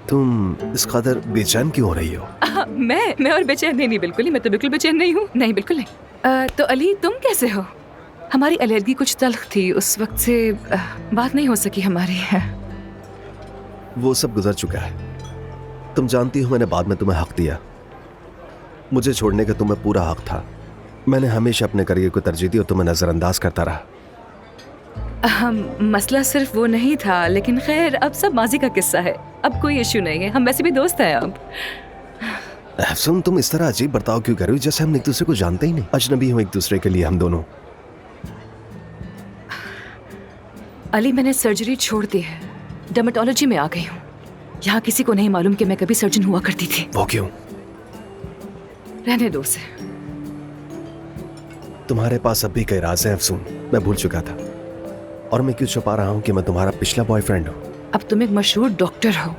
तुम इस कदर बेचैन क्यों हो रही हो? मैं और बेचैन नहीं, बिल्कुल नहीं, मैं तो बिल्कुल बेचैन नहीं हूँ, नहीं बिल्कुल नहीं। तो अली तुम कैसे हो? हमारी अलर्जी कुछ तल्ख थी, उस वक्त से बात नहीं हो सकी हमारी। वो सब गुजर चुका है। तुम जानती हो मैंने बाद में तुम्हें हक दिया, मुझे छोड़ने का तुम्हें पूरा हक था। मैंने हमेशा अपने करियर को तरजीह दी और तुम्हें नजरअंदाज करता रहा। मसला सिर्फ वो नहीं था, लेकिन खैर अब सब माजी का किस्सा है, अब कोई इश्यू नहीं है, हम वैसे भी दोस्त हैं अब। अफसून तुम इस तरह अजीब बर्ताव क्यों कर रही हो, जैसे हम एक दूसरे को जानते ही नहीं, अजनबी हो एक दूसरे के लिए हम दोनों। अली मैंने सर्जरी छोड़ दी है, डर्मेटोलॉजी में आ गई हूँ। यहाँ किसी को नहीं मालूम कि मैं कभी सर्जन हुआ करती थी। वो क्यों? रहने दो उसे। तुम्हारे पास अब भी कई राज हैं अफसून, मैं भूल चुका था। और मैं क्यों छुपा रहा हूँ कि मैं तुम्हारा पिछला बॉयफ्रेंड हूँ? अब तुम एक मशहूर डॉक्टर हो,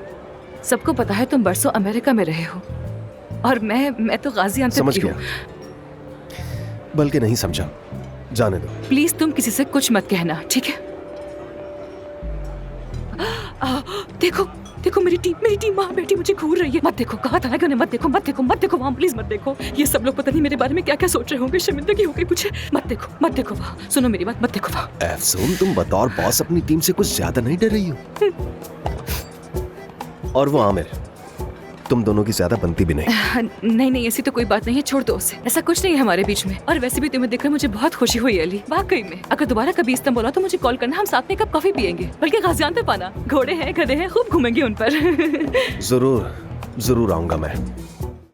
सबको पता है तुम बरसों अमेरिका में रहे हो, और मैं तो गाजियाबाद समझ की गया, हूँ। बल्कि नहीं समझा, जाने दो। प्लीज तुम किसी से कुछ मत कहना, ठीक है? देखो देखो मेरी टीम वहाँ बैठी मुझे घूर रही है। मत देखो, कहा था ना मत देखो मत देखो मत देखो वहाँ, प्लीज मत देखो। ये सब लोग पता नहीं मेरे बारे में क्या क्या सोच रहे होंगे, शर्मिंदगी हो गई मुझे। मत देखो वहाँ, सुनो मेरी बात, मत देखो वहाँ। अफसून तुम बतौर बॉस अपनी टीम से कुछ ज्यादा नहीं डर रही हो? और वो आमिर, तुम दोनों की ज्यादा बनती भी नहीं। नहीं ऐसी तो कोई बात नहीं है, छोड़ दो उसे, ऐसा कुछ नहीं है हमारे बीच में। और वैसे भी तुम्हें देखकर मुझे बहुत खुशी हुई अली, वाकई में। अगर दोबारा कभी इस्तांबुल आओ तो मुझे कॉल करना, हम साथ में कप कॉफी पियेंगे, बल्कि गाजियाबाद आना, घोड़े हैं गधे हैं, खूब घूमेंगे उन पर। जरूर आऊंगा मैं।